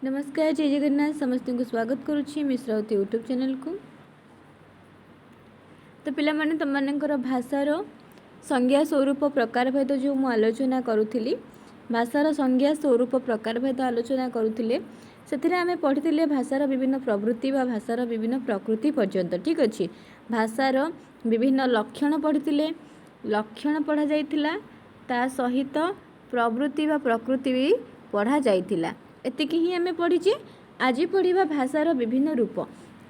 नमस्कार, जय जगन्नाथ। समस्त को स्वागत करुच्ची मिश्रावती यूट्यूब चैनल को। तो पिला माने तुम मानकर भाषार संज्ञा स्वरूप प्रकार भेद जो मु आलोचना करुली, भाषार संज्ञा स्वरूप प्रकार भेद आलोचना करुले से आम पढ़ी भाषार विभिन्न प्रवृत्ति व भाषार विभिन्न प्रकृति पर्यंत। ठीक अच्छे, भाषार विभिन्न लक्षण पढ़ी, लक्षण पढ़ा जाइथिला, ता सहित प्रवृत्ति व प्रकृति भी पढ़ा जाइथिला। एतिकी ही आम पढ़ीचे। आज पढ़ा भाषार विभिन्न रूप,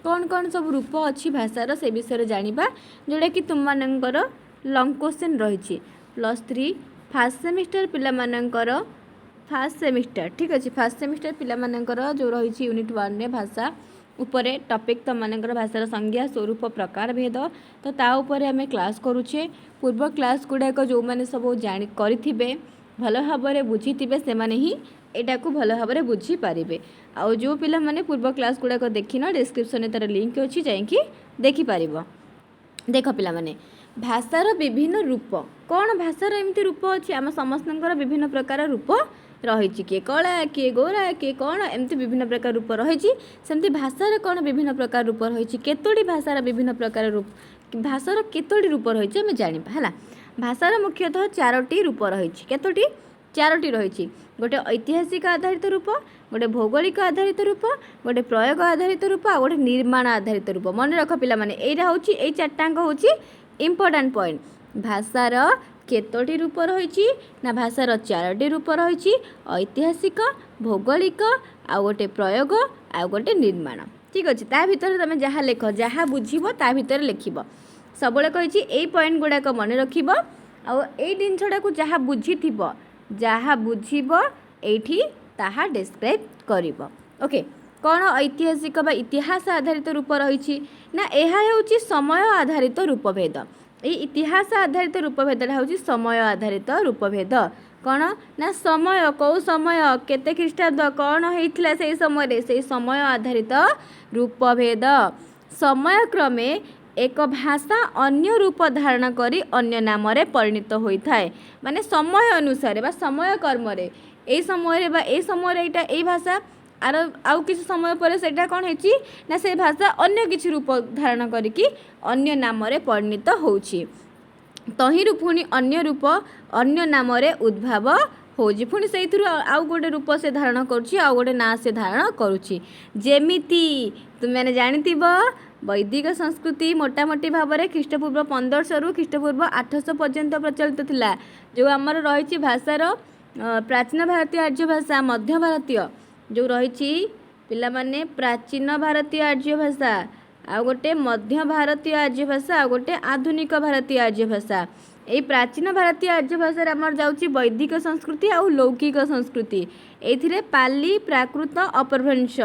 कौन कौन सब रूप अच्छी भाषार से विषय जानिबा, जोड़ा कि तुम मानकर लॉन्ग क्वेश्चन रही। +3 फास्ट सेमिस्टर पिला मानकर फास्ट सेमिस्टर। ठीक अच्छे, फास्ट सेमिस्टर पिला मानकर जो रही यूनिट 1 रे भाषा उपरे टॉपिक तुम मानकर भाषार संज्ञा स्वरूप प्रकार भेद। तो ता उपरे आम क्लास करुचे। पूर्व क्लास गुड़ाक जो मैंने सब जानी करें भल भाव में बुझी से माने ही एटा को भल भाव में बुझी पारे। आउ जो पिला माने पूर्व क्लास गुड़ाक देखिन डिस्क्रिप्शन तार लिंक अच्छी जाइए देखिपार। देख पिला माने भाषार विभिन्न रूप, कौन भाषार एमती रूप अच्छी, आम समस्त विभिन्न प्रकार रूप रही। किए कला, किए गोरा, किए कौन, एमती विभिन्न प्रकार रूप रही। सेमती भाषार कौन विभिन्न प्रकार रूप रही, केतोटी भाषार विभिन्न प्रकार रूप, भाषार केतोटी रूप रही आम जानिबा हला। भाषार मुख्यतः 4टी रूप रही। केतोटी? 4टी रही। गोटे ऐतिहासिक आधारित रूप, गोटे भौगोलिक आधारित रूप, गोटे प्रयोग आधारित रूप, आ गोटे निर्माण आधारित रूप। मन रख पिला माने एटा होची, एई चारटांक होची इंपोर्टेंट पॉइंट। भाषार केतोटी रूप रही ना, भाषार 4टी रूप रही, ऐतिहासिक, भौगोलिक, आ गोटे प्रयोग, आ गोटे निर्माण। ठीक अच्छे, ता भितर तुम जहाँ लेख, जहाँ बुझीब ता भितर लिखिब। सबले कही एई पॉइंट गुड़ाक मन रखिब, आ एई जिनसटा को जहाँ बुझीथिब, जहाँ बुझीब एठी ताहा डिस्क्राइब करिब। ओके, कौन ऐतिहासिक बा इतिहास आधारित रूप रही ना, यह होची समय आधारित रूपभेद। ये इतिहास आधारित रूपभेदटा होची समय आधारित रूपभेद। कौन ना समय, कौ समय, केते ख्रीष्टाब्द, कौन होइथिला से समय, से समय आधारित रूपभेद। समय क्रमे एक भाषा अन्य रूप धारण करी अन्य नाम रे परिणत होता है। माने समय अनुसार बा समय कर्म रे ए समय बा ए समय रे एटा ए भाषा आर आउ किसी समय पर सेटा कौन है ना, से भाषा अन्य किसी रूप धारण करिकी अन्य नाम रे परिणत होउछि। तहिरु पुणी अन्य रूप अन्य नाम रे उद्भाव होउछि। पुणी सेइथुरु आउ गोटे रूप से धारण करुछि, आउ गोटे ना से धारण करुछि। जेमिति तुम माने जानिथिबो वैदिक संस्कृति मोटामोटी भाव में ख्रीष्टपूर्व 1500 रु ख्रीष्टपूर्व 800 पर्यंत प्रचलित थिला। जो आमर रही भाषार प्राचीन भारतीय आर्य भाषा, मध्य भारतीय जो रही पिला माने प्राचीन भारतीय आर्य भाषा, आ गोटे मध्य भारतीय आर्य भाषा, आ गोटे आधुनिक भारतीय आर्य भाषा। यही प्राचीन भारतीय आर्य भाषा आमर जाउची वैदिक संस्कृति आ लौकिक संस्कृति। एथिरे पाली, प्राकृत, अपभ्रंश।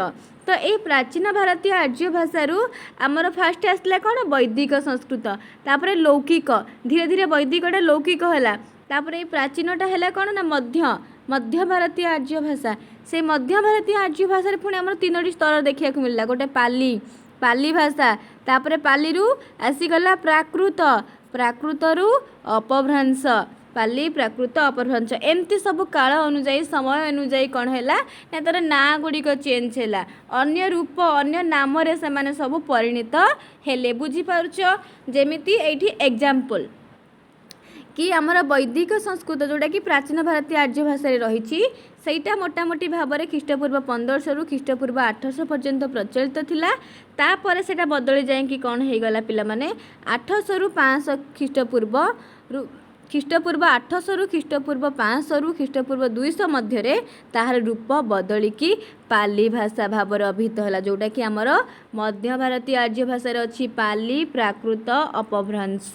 तो ये प्राचीन भारतीय आर्य भाषारू आमर फास्ट आसला कौन वैदिक संस्कृत, तापर लौकिक, धीरे धीरे वैदिकटा लौकिक है, तापर ये प्राचीनटा है कौन ना मध्य भारतीय आर्य भाषा। से मध्य भारतीय आर्य भाषा पुणी आमर 3टी स्तर देखा मिलला। गोटे पाली भाषा, तापर पालीरू आसीगला प्राकृत, प्राकृतरू अपभ्रंश, पाली, प्राकृत, अपभ्रंश। एमती सब काल अनुजाई समय अनुजाई कौन है ना, तार ना गुड़िक चेंज है, अन्य रूप अन्य नाम रे से माने सब परिणत हेले। बुझीपारुछ? जेमिति एठी एग्जाम्पल कि आमर वैदिक संस्कृत जोटा कि प्राचीन भारतीय आर्य भाषा रही, सेटा मोटामोटी भाव में ख्रीष्टपूर्व 1500 रु ख्रीष्टपूर्व 800 पर्यंत प्रचलित थिला। तापर सेटा बदली जाए कि कौन हो गला पिला माने 800 रु 500 ख्रीष्टपूर्व ख्रीष्टपूर्व 800 रु ख्रीष्टपूर्व 500 रु ख्रीष्टपूर्व 200 मध्य ताहार रूप बदलिकी पाली भाषा भाव में अभिहित है, जोटा कि आमर मध्य भारतीय आर्य भाषा अच्छी पाली, प्राकृत, अपभ्रंश।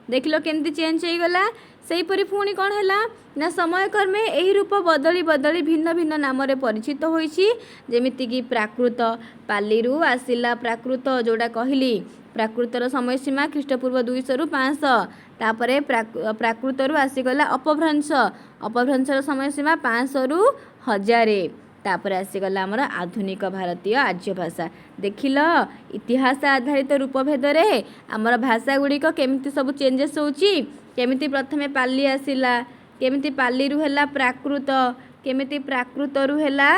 देख लो केमती चेंज हो गला। सेहीपरि पुणी कौन है ना, समय क्रमे यही रूप बदली बदली भिन्न भिन्न नाम रे परिचित होइछि। जेमिति कि प्राकृत, पालीरू आसिला प्राकृत, जोड़ा कहली प्राकृतर समय सीमा ख्रीष्टपूर्व 200 रु 500, तापरे प्राकृतरू आसीगला अपभ्रंश, अपभ्रंशर समय सीमा 500 रु 1000, तापर आसीगला आमर आधुनिक भारतीय आर्य भाषा। देखिल इतिहास आधारित रूपभेद रे आमर भाषा गुड़िक केमिति सब चेंजेस होउछि। केमिति प्रथमे पाली आसिला, केमिति पालीरू हैला प्राकृत, केमिति प्राकृतरू हैला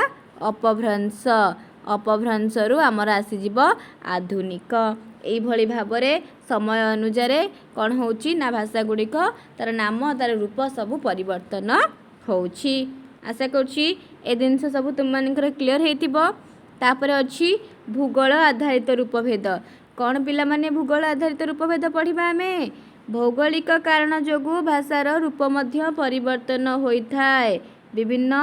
अपभ्रंश अपभ्रंश रु आमर आसीजिब आधुनिक। एइभଳି भाबरे समय अनुसार कौन होउची ना भाषा गुड़िक तार नाम तार रूप सबू परिवर्तन होउची। आशा करुँची ए जिनस सब तुम मानकर क्लियर हेतिबो। तापर अछि भूगोल आधारित रूपभेद। कौन पिला माने भूगोल आधारित रूपभेद पढ़िबा आमे? भौगोलिक कारण जोगु भाषार रूप मध्य परिवर्तन होइथाय। विभिन्न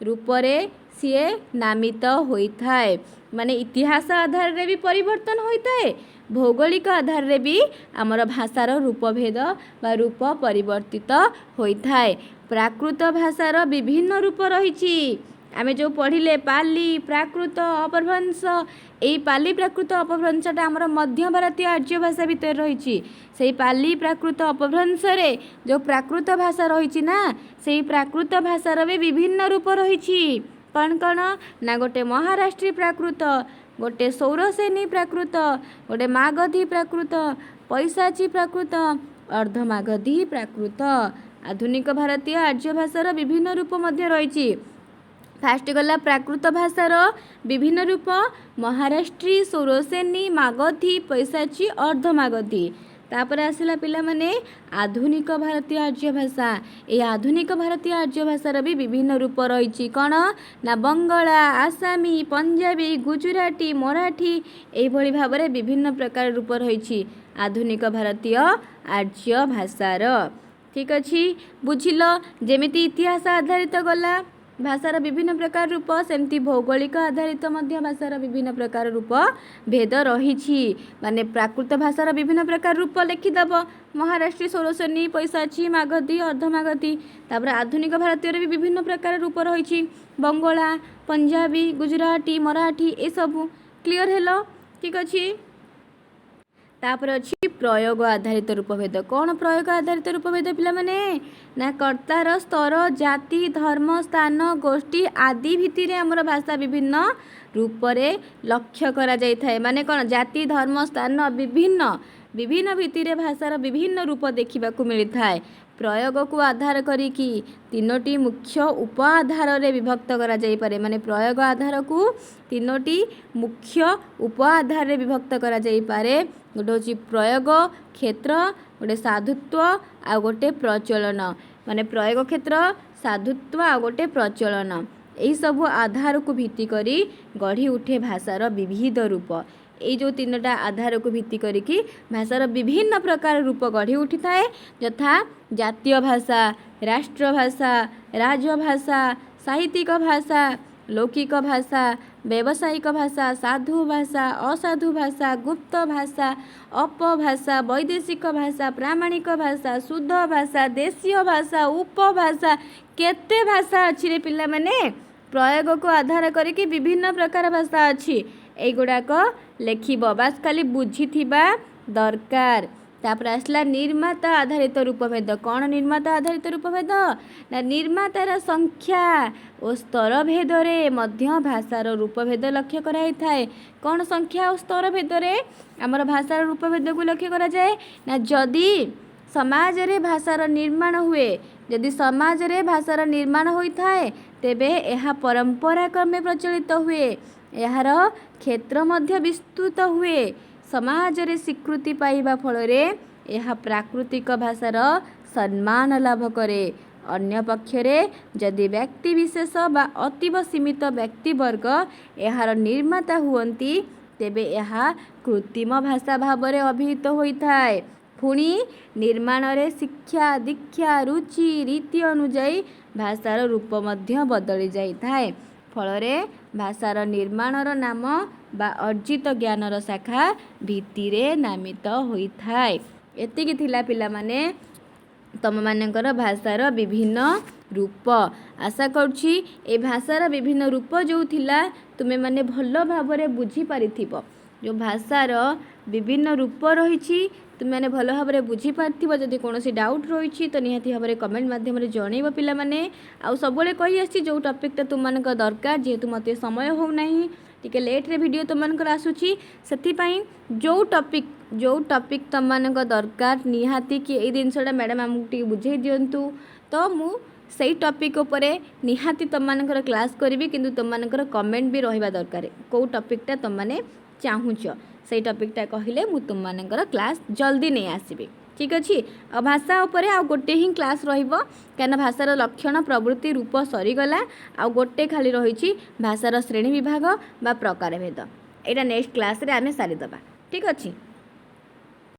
रूपरे सीए नामित होइथाय। माने इतिहास आधार रे भी परिवर्तन होइथाय, भौगोलिक आधार रे भी आमर भाषार रूपभेद बा रूप परिवर्तित होइथाय। प्राकृत भाषार विभिन्न रूप रहिछि। आमे जो पढ़िले पाली प्राकृत अपभ्रंश, एई पाली प्राकृत अपभ्रंशटा आमर मध्य भारतीय आर्य भाषा भितर रहिछि। सेई पाली प्राकृत अपभ्रंश रे जो प्राकृत भाषा रहिछि ना, सेई प्राकृत भाषार भी विभिन्न रूप रहिछि। कौन कौन ना गोटे महाराष्ट्री प्राकृत, गोटे सौरसेनी प्राकृत, गोटे मागधी प्राकृत, पैशाची प्राकृत, अर्धमागधी प्राकृत। आधुनिक भारतीय आर्य भाषार विभिन्न रूप मध्य रहिछि। फास्ट गला प्राकृत भाषार विभिन्न रूप महाराष्ट्री, सौरसेनी, मागधी, पैशाची, अर्धमागधी। तापर आसिला पिला माने आधुनिक भारतीय आर्य भाषा। ए आधुनिक भारतीय आर्य भाषार भी विभिन्न रूप रहिछि। कौन ना बंगला, आसामी, पंजाबी, गुजराती, मराठी एइभଳି भाबरे विभिन्न प्रकार रूप रहिछि आधुनिक भारतीय आर्य भाषार। ठीक अछि, बुझिलो? जेमिति इतिहास आधारित गला भाषार विभिन्न प्रकार रूप, सेमती भौगोलिक आधारित मध्य भाषार विभिन्न प्रकार रूप भेद रहिछि। माने प्राकृत भाषार विभिन्न प्रकार रूप लिखिदब, महाराष्ट्री, सौरसेनी, पैशाची, मागधी, अर्धमागधी। तापर आधुनिक भारतीय भी विभिन्न प्रकार रूप रहिछि, बंगला, पंजाबी, गुजराती, मराठी ए सब क्लियर हेलो? ठीक अछि। तापर अछि प्रयोग आधारित रूपभेद। कौन प्रयोग आधारित रूपभेद पिला माने? ना कर्तार स्तर, जाति, धर्म, स्थान, गोष्ठी आदि भित्ति रे हमर भाषा विभिन्न रूपरे लक्ष्य करा जाय थाए। माने कौन जाति, धर्म, स्थान विभिन्न विभिन्न भित्ति रे भाषार विभिन्न रूप देखिबा को मिली थाए। प्रयोग को आधार करिकी तीनोटी मुख्य उप आधार रे विभक्त करा जाय पारे। माने प्रयोग आधार को तीनोटी मुख्य उप आधार रे विभक्त करा जाय पारे। गोटे होची प्रयोग क्षेत्र, गोटे साधुत्व आ गोटे प्रचलन। माने प्रयोग क्षेत्र, साधुत्व आ गोटे प्रचलन, एही सब आधार को भित्ति करी गढ़ी उठे भाषार विविध रूप। एई जो तीनोटा आधार को भित्ति करिकी भाषार विभिन्न प्रकार रूप गढ़ी उठी थाए, यथा जातीय भाषा, राष्ट्रभाषा, राजभाषा, साहित्यिक भाषा, लौकिक भाषा, व्यावसायिक भाषा, साधु भाषा, असाधु भाषा, गुप्त भाषा, अपभाषा, वैदेशिक भाषा, प्रामाणिक भाषा, शुद्ध भाषा, देशीय भाषा, उपभाषा। केते भाषा अछि रे पिला माने? प्रयोग को आधार करिकी विभिन्न प्रकार भाषा अछि। एगुड़ाक लेखिब, बास खाली बुझिथिबा दरकार। तापर आसला निर्माता आधारित रूपभेद। कौन निर्माता आधारित रूपभेद? ना निर्मातार संख्या और स्तर भेद रे मध्य भाषार रूपभेद लक्ष्य कराई थाए। कौन संख्या और स्तर भेद रे आमर भाषार रूपभेद को लक्ष्य करा जाए? ना जदि समाज रे भाषार निर्माण हुए, यदि समाज रे भाषार निर्माण होई थाए तेबे एहा परंपरा क्रमे प्रचलित हुए, एहार क्षेत्र मध्य विस्तृत हुए, समाज रे स्वीकृति पाइबा फल रे एहा प्राकृतिक भाषार सम्मान लाभ करे। अन्य पक्ष रे यदि व्यक्ति विशेष बा अतीव सीमित व्यक्तिवर्ग एहार निर्माता हुअंती तेबे एहा कृत्रिम भाषा भाव रे अभिहित होइथाए। पुणी निर्माण रे शिक्षा, दीक्षा, रुचि, रीति अनुଯାयी भाषार रूप मध्य बदली जाइथाए। फलरे भाषार निर्माणर नाम बा अर्जित ज्ञानर शाखा भित्तिरे नामित होइथाए। एतिकी थिला पिला माने तम मानकर भाषार विभिन्न रूप। आशा करुछि ए भाषार विभिन्न रूप जो थिला तुमे माने भल भाबरे बुझी पारिथिबो। जो भाषार विभिन्न रूप रहिछि तुम मैंने भल भाव में बुझी पार्थिबो। जदि कोनोसी डाउट रही तो निहाती भाव में कमेंट माध्यम जनइब पिला माने। आउ सबले कहि आछि जो टॉपिकटा तुम मानक दरकार, जेहेतु मते समय हो नाही टिके लेट रे वीडियो तुम मानकर आसुछि, सेति पई जो टॉपिक तुम मानक दरकार निहाती कि ए जिनसटा मैडम हमकु टिके बुझेई दियंतु तो मु सेई टॉपिक उपरे निहाती तुम मानकर क्लास करी किंतु तुम मानकर कमेंट भी रहिबा दरकार को टॉपिकटा तुम माने चाहूच से टॉपिकटा कहले मु तुम मानकर क्लास जल्दी नहीं आसबि ठीक अच्छे। भाषा उपरे आ गोटे ही क्लास रहिबो कहीं भाषार लक्षण प्रवृत्ति रूप सरीगला आ गोटे खाली रही भाषार श्रेणी विभाग बा प्रकार भेद। यहाँ नेक्स्ट क्लास रे आमे सारीदबा ठीक अच्छे।